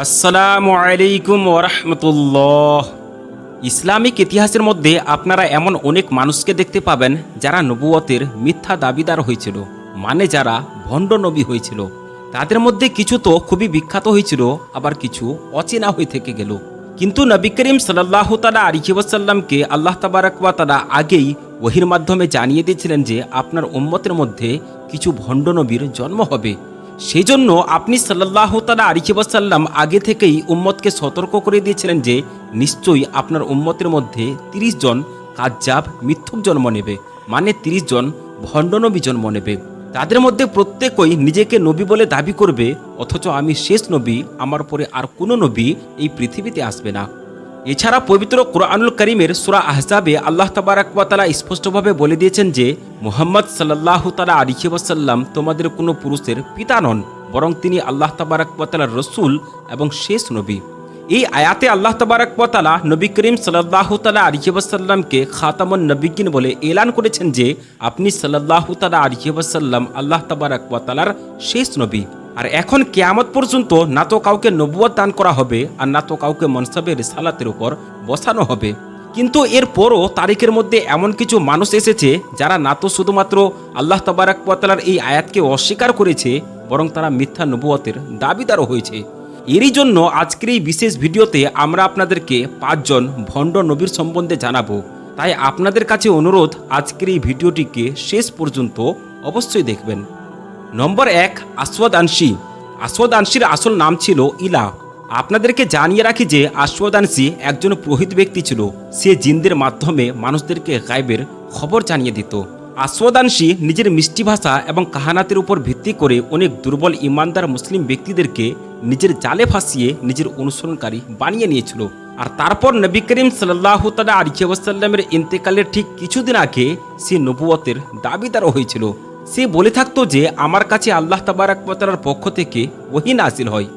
আসসালামু আলাইকুম ওরহমতুল্লাহ। ইসলামিক ইতিহাসের মধ্যে আপনারা এমন অনেক মানুষকে দেখতে পাবেন যারা নবুয়তের মিথ্যা দাবিদার হয়েছিল, মানে যারা ভণ্ড নবী হয়েছিল। তাদের মধ্যে কিছু তো খুবই বিখ্যাত হয়েছিল, আবার কিছু অচেনা হয়ে থেকে গেল। কিন্তু নবী করিম সাল্লাল্লাহু তাআলা আলাইহি ওয়াসাল্লামকে আল্লাহ তাবারাক ওয়া তাআলা আগেই ওহীর মাধ্যমে জানিয়ে দিয়েছিলেন যে আপনার উম্মতের মধ্যে কিছু ভণ্ড নবীর জন্ম হবে। সেই জন্য আপনি সাল্লাল্লাহু তাআলা আলাইহি ওয়াসাল্লাম আগে থেকেই উম্মতকে সতর্ক করে দিয়েছিলেন যে নিশ্চয়ই আপনার উম্মতের মধ্যে ৩০ জন কাজ্জাব মিথ্যুক জন্ম নেবে, মানে ৩০ জন ভণ্ড নবী জন্ম নেবে। তাদের মধ্যে প্রত্যেকেই নিজেকে নবী বলে দাবি করবে, অথচ আমি শেষ নবী, আমার পরে আর কোনো নবী এই পৃথিবীতে আসবে না। এছাড়া পবিত্র কুরআনুল কারীমের সূরা আহজাবে আল্লাহ তাবারাক ওয়া তাআলা স্পষ্টভাবে বলে দিয়েছেন যে মুহাম্মদ সাল্লাল্লাহু তাআলা আলাইহি ওয়াসাল্লাম তোমাদের কোনো পুরুষের পিতা নন, বরং তিনি আল্লাহ তাবারাক ওয়া তাআলার রাসূল এবং শেষ নবী। এই আয়াতে আল্লাহ তাবারাক ওয়া তাআলা নবী করিম সাল্লাল্লাহু তাআলা আলাইহি ওয়াসাল্লামকে খাতামুন নবিয়্যিন বলে এলান করেছেন যে আপনি সাল্লাল্লাহু তাআলা আলাইহি ওয়াসাল্লাম আল্লাহ তাবারাক ওয়া তাআলার শেষ নবী। আর এখন কিয়ামত পর্যন্ত না তো কাউকে নবুয়ত দান করা হবে, আর না তো কাউকে মনসাবে রিসালাতের উপর বসানো হবে। কিন্তু এরপরও তারিখের মধ্যে এমন কিছু মানুষ এসেছে যারা না তো শুধুমাত্র আল্লাহ তাবারাক ওয়া তাআলার এই আয়াতকে অস্বীকার করেছে, বরং তারা মিথ্যা নবুয়তের দাবিদারও হয়েছে। এরই জন্য আজকের এই বিশেষ ভিডিওতে আমরা আপনাদেরকে ৫ জন ভণ্ড নবীর সম্বন্ধে জানাবো। তাই আপনাদের কাছে অনুরোধ, আজকের এই ভিডিওটিকে শেষ পর্যন্ত অবশ্যই দেখবেন। নম্বর ১, আসওয়াদ আনসি। আসওয়াদ আনসির আসল নাম ছিল ইলা। আপনাদেরকে জানিয়ে রাখি যে আসওয়াদ আনসি একজন পুরোহিত ব্যক্তি ছিল। সে জিনদের মাধ্যমে মানুষদেরকে গায়েবের খবর জানিয়ে দিত। আসওয়াদ আনসি নিজের মিষ্টি ভাষা এবং কাহানাতের উপর ভিত্তি করে অনেক দুর্বল ইমানদার মুসলিম ব্যক্তিদেরকে নিজের জালে ফাঁসিয়ে নিজের অনুসরণকারী বানিয়ে নিয়েছিল। আর তারপর নবী করিম সাল্লাল্লাহু তাআলা আলাইহি ওয়াসাল্লামের ইন্তেকালের ঠিক কিছুদিন আগে সে নবুয়তের দাবিদারও হয়েছিল। সে বলে থাকতো যে আমার কাছে আল্লাহ তাবারাক ওয়া তাআলার পক্ষ থেকে ওহী নাযিল হয়।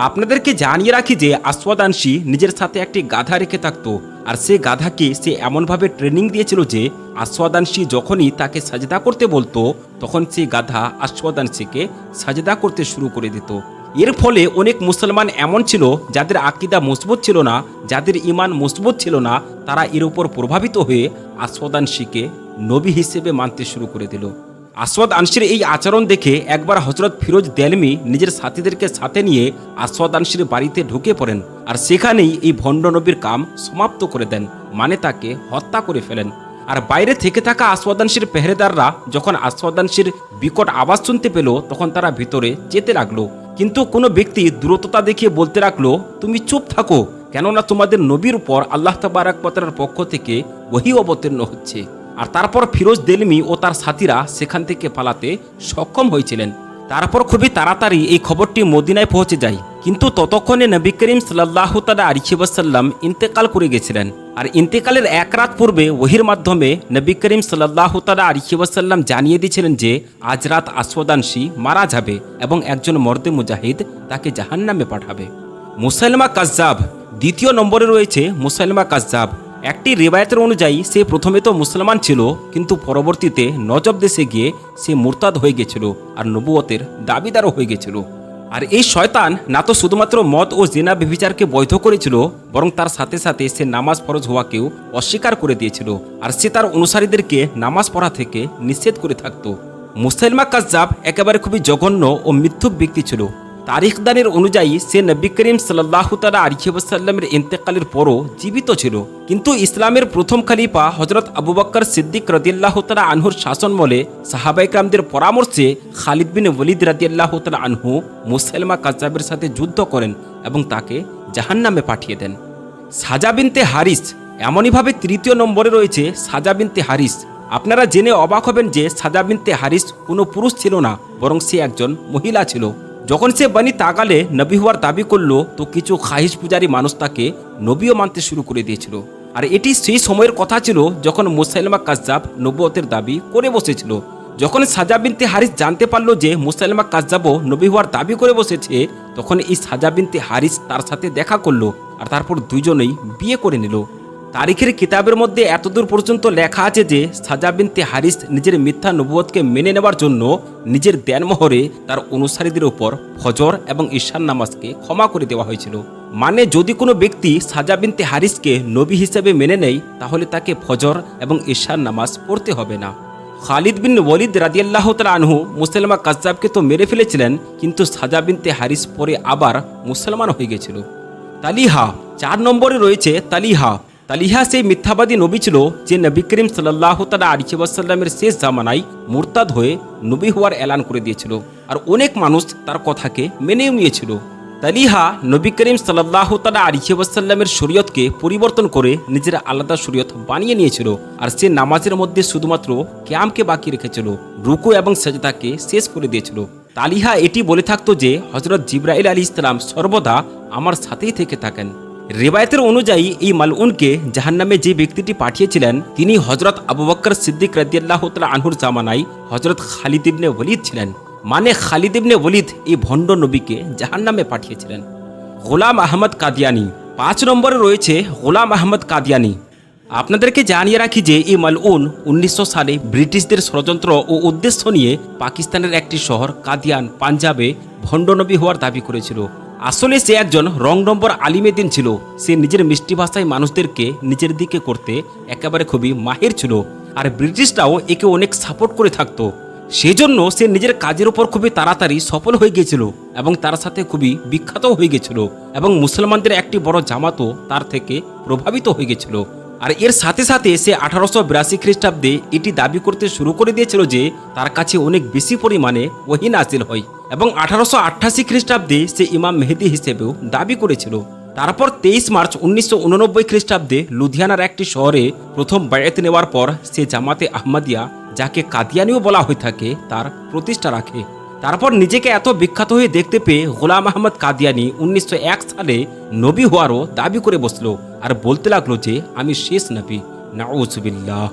আপনাদেরকে জানিয়ে রাখি যে আসওয়াদ আনসি নিজের সাথে একটি গাধা রেখে থাকতো, আর সে গাধাকে সে এমনভাবে ট্রেনিং দিয়েছিল যে আসওয়াদ আনসি যখনই তাকে সাজদা করতে বলতো, তখন সেই গাধা আসওয়াদ আনসিকে সাজদা করতে শুরু করে দিত। এর ফলে অনেক মুসলমান এমন ছিল যাদের আকীদা মজবুত ছিল না, যাদের ঈমান মজবুত ছিল না, তারা এর উপর প্রভাবিত হয়ে আসওয়াদ আনসিকে নবী হিসেবে মানতে শুরু করে দিল। আসওয়াদ আনসির এই আচরণ দেখে একবার হযরত ফিরোজ দেলমি নিজের সাথীদেরকে সাথে নিয়ে আসওয়াদ আনসির বাড়িতে ঢুকে পড়েন, আর সেখানেই এই ভণ্ড নবীর কাম সমাপ্ত করে দেন, মানে তাকে হত্যা করে ফেলেন। আর বাইরে থেকে থাকা আসওয়াদ আনসির পেহরেদাররা যখন আসওয়াদ আনসির বিকট আওয়াজ শুনতে পেল, তখন তারা ভিতরে যেতে লাগলো। কিন্তু কোনো ব্যক্তি দূরত্বতা দেখিয়ে বলতে লাগলো, তুমি চুপ থাকো, কেননা তোমাদের নবীর উপর আল্লাহ তাবারাক ওয়া তাআলার পক্ষ থেকে ওহী অবতীর্ণ হচ্ছে। আর তারপর ফিরোজ দেলমি ও তার সাথীরা সেখান থেকে পালাতে সক্ষম হয়েছিলেন। তারপর খুবই তাড়াতাড়ি এই খবরটি মদিনায় পৌঁছে যায়, কিন্তু ততক্ষণে নবী করিম সাল্লাল্লাহু তাআলা আলাইহি ওয়াসাল্লাম ইন্তেকাল করে গেছিলেন। আর ইন্তেকালের এক রাত পূর্বে ওহীর মাধ্যমে নবী করিম সাল্লাল্লাহু তাআলা আলাইহি ওয়াসাল্লাম জানিয়ে দিয়েছিলেন যে আজ রাত আসওয়াদ আনসি মারা যাবে এবং একজন মর্দে মুজাহিদ তাকে জাহান্নামে পাঠাবে। মুসাইলামা কাজ্জাব। দ্বিতীয় নম্বরে রয়েছে মুসাইলামা কাজ্জাব। একটি রিওয়ায়াতের অনুযায়ী সে প্রথমে তো মুসলমান ছিল, কিন্তু পরবর্তীতে নজব দেশে গিয়ে সে মুরতাদ হয়ে গেছিল আর নবুয়তের দাবিদারও হয়ে গেছিল। আর এই শয়তান না তো শুধুমাত্র মদ ও জিনা ব্যভিচারকে বৈধ করেছিল, বরং তার সাথে সাথে সে নামাজ ফরজ হওয়াকেও অস্বীকার করে দিয়েছিল, আর সে তার অনুসারীদেরকে নামাজ পড়া থেকে নিষেধ করে থাকত। মুসাইলামা কাজ্জাব একেবারে খুবই জঘন্য ও মিথ্যুক ব্যক্তি ছিল। তারিখদানের অনুযায়ী সে নবী করিম সাল্লাল্লাহু তাআলা আলাইহি ওয়াসাল্লামের ইন্তেকালের পরও জীবিত ছিল, কিন্তু ইসলামের প্রথম খলিফা হযরত আবু বকর সিদ্দিক রাদিয়াল্লাহু তাআলা আনহুর শাসনমলে সাহাবায়ে কেরামদের পরামর্শে খালিদ বিন ওয়ালিদ রাদিয়াল্লাহু তাআলা আনহু মুসাইলামা কাজ্জাবের সাথে যুদ্ধ করেন এবং তাকে জাহান্নামে পাঠিয়ে দেন। সাজা বিনতে হারিস। এমনইভাবে তৃতীয় নম্বরে রয়েছে সাজা বিনতে হারিস। আপনারা জেনে অবাক হবেন যে সাজা বিনতে হারিস কোনো পুরুষ ছিল না, বরং সে একজন মহিলা ছিল। যখন সে বনি তাগালে নবী হওয়ার দাবি করলো, তো কিছু খাহিশ পূজারী মানুষ তাকে নবীও মানতে শুরু করে দিয়েছিল। আর এটি সেই সময়ের কথা ছিল যখন মুসাইলামা কাজ্জাব নবুয়তের দাবি করে বসেছিল। যখন সাজা বিনতে হারিস জানতে পারলো যে মুসাইলামা কাজ্জাবও নবী হওয়ার দাবি করে বসেছে, তখন এই সাজা বিনতে হারিস তার সাথে দেখা করলো, আর তারপর দুইজনেই বিয়ে করে নিল। তারিখের কিতাবের মধ্যে এতদূর পর্যন্ত লেখা আছে যে সাজা বিনতে হারিস নিজের মিথ্যা নবুয়তকে মেনে নেওয়ার জন্য নিজের দেনমোহরে তার অনুসারীদের উপর ফজর এবং ঈশান নামাজকে ক্ষমা করে দেওয়া হয়েছিল। মানে যদি কোনো ব্যক্তি সাজা বিনতে হারিসকে নবী হিসেবে মেনে নেয় তাহলে তাকে ফজর এবং ঈশান নামাজ পড়তে হবে না। খালিদ বিন ওয়ালিদ রাদিয়াল্লাহু তাআলা আনহু মুসাইলামা কাজ্জাবকে তো মেরে ফেলেছিলেন, কিন্তু সাজা বিনতে হারিস পরে আবার মুসলমান হয়ে গেছিল। তালিহা 4 নম্বরে রয়েছে তালিহা। তালিহা সেই মিথ্যাবাদী নবী ছিল যে নবী করিম সাল্লাল্লাহু তাআলা আলাইহি ওয়াসাল্লামের শেষ জামানায় মুরতাদ হয়ে নবী হওয়ার এলান করে দিয়েছিল, আর অনেক মানুষ তার কথাকে মেনেও নিয়েছিল। তালিহা নবী করিম সাল্লাল্লাহু তাআলা আলাইহি ওয়াসাল্লামের শরীয়তকে পরিবর্তন করে নিজের আলাদা শরীয়ত বানিয়ে নিয়েছিল, আর সে নামাজের মধ্যে শুধুমাত্র কিয়ামকে বাকি রেখেছিল, রুকু এবং সাজদাকে শেষ করে দিয়েছিল। তালিহা এটি বলে থাকতো যে হযরত জিবরাইল আলাইহিস সালাম সর্বদা আমার সাথেই থেকে থাকেন। রিবায়াতের অনুযায়ী এই মালউনকে জাহান্নামে যে ব্যক্তিটি পাঠিয়েছিলেন তিনি হযরত আবু বকর সিদ্দিক রাদিয়াল্লাহু তাআলা আনহুর জামানায় হযরত খালিদ ইবনে ওয়ালিদ ছিলেন। মানে খালিদ ইবনে ওয়ালিদ এই ভণ্ড নবীকে জাহান্নামে পাঠিয়েছিলেন। গোলাম আহমদ কাদিয়ানি 5 নম্বরে রয়েছে গোলাম আহমদ কাদিয়ানি। আপনাদেরকে জানিয়ে রাখি যে এই মালউন 1900 সালে ব্রিটিশদের ষড়যন্ত্র ও উদ্দেশ্য নিয়ে পাকিস্তানের একটি শহর কাদিয়ান পাঞ্জাবে ভণ্ড নবী হওয়ার দাবি করেছিল। আসলে সে একজন রং নম্বর আলিমে দিন ছিল। সে নিজের মিষ্টি ভাষায় মানুষদেরকে নিজের দিকে করতে একেবারে খুবই মাহির ছিল, আর ব্রিটিশরাও একে অনেক সাপোর্ট করে থাকতো। সেজন্য সে নিজের কাজের উপর খুবই তাড়াতাড়ি সফল হয়ে গিয়েছিল এবং তার সাথে খুবই বিখ্যাত হয়ে গেছিল, এবং মুসলমানদের একটি বড় জামাতও তার থেকে প্রভাবিত হয়ে গেছিল। আর এর সাথে সাথে সে 1882 খ্রিস্টাব্দে এটি দাবি করতে শুরু করে দিয়েছিল যে তার কাছে অনেক বেশি পরিমাণে ওহী নাযিল হয়, এবং 1888 খ্রিস্টাব্দে সে ইমাম মেহেদী হিসেবেও দাবি করেছিল। তারপর 23 মার্চ 1989 খ্রিস্টাব্দে লুধিয়ানার একটি শহরে প্রথম বায়াত নেওয়ার পর সে জামাতে আহমদিয়া, যাকে কাদিয়ানিও বলা হয়ে থাকে, তার প্রতিষ্ঠা রাখে। তারপর নিজেকে এত বিখ্যাত হয়ে দেখতে পেয়ে গোলাম আহমদ কাদিয়ানি 1901 সালে নবী হওয়ারও দাবি করে বসলো, আর বলতে লাগলো যে আমি শেষ নবী, নাউযুবিল্লাহ।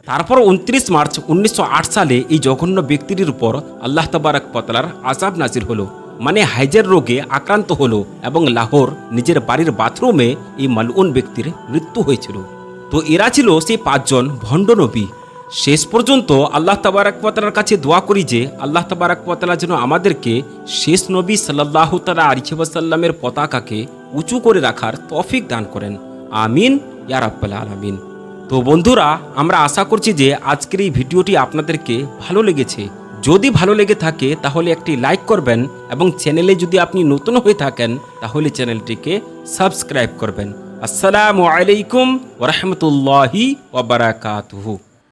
তারপর 29 মার্চ 1908 সালে এই জঘন্য ব্যক্তিটির উপর আল্লাহ তাবারক ওয়া তাআলার আযাব নাযিল হলো, মানে হাইজার রোগে আক্রান্ত হলো, এবং লাহোর নিজের বাড়ির বাথরুমে এই মালউন ব্যক্তির মৃত্যু হয়েছিল। তো এরা ছিল সেই 5 জন ভণ্ড নবী। শেষ পর্যন্ত আল্লাহ তাবারক ওয়া তাআলার কাছে দোয়া করি যে আল্লাহ তাবারক ওয়া তাআলা যেন আমাদেরকে শেষ নবী সাল্লাল্লাহু তাআলা আলাইহি ওয়াসাল্লামের পতাকাকে উঁচু করে রাখার তৌফিক দান করেন। আমিন ইয়া রাব্বাল আলামিন। তো বন্ধুরা, আমরা আশা করছি যে আজকের এই ভিডিওটি আপনাদেরকে ভালো লেগেছে। যদি ভালো লেগে থাকে তাহলে একটি লাইক করবেন, এবং চ্যানেলে যদি আপনি নতুন হয়ে থাকেন তাহলে চ্যানেলটিকে সাবস্ক্রাইব করবেন। আসসালামু আলাইকুম ওয়া রাহমাতুল্লাহি ওয়া বারাকাতুহু।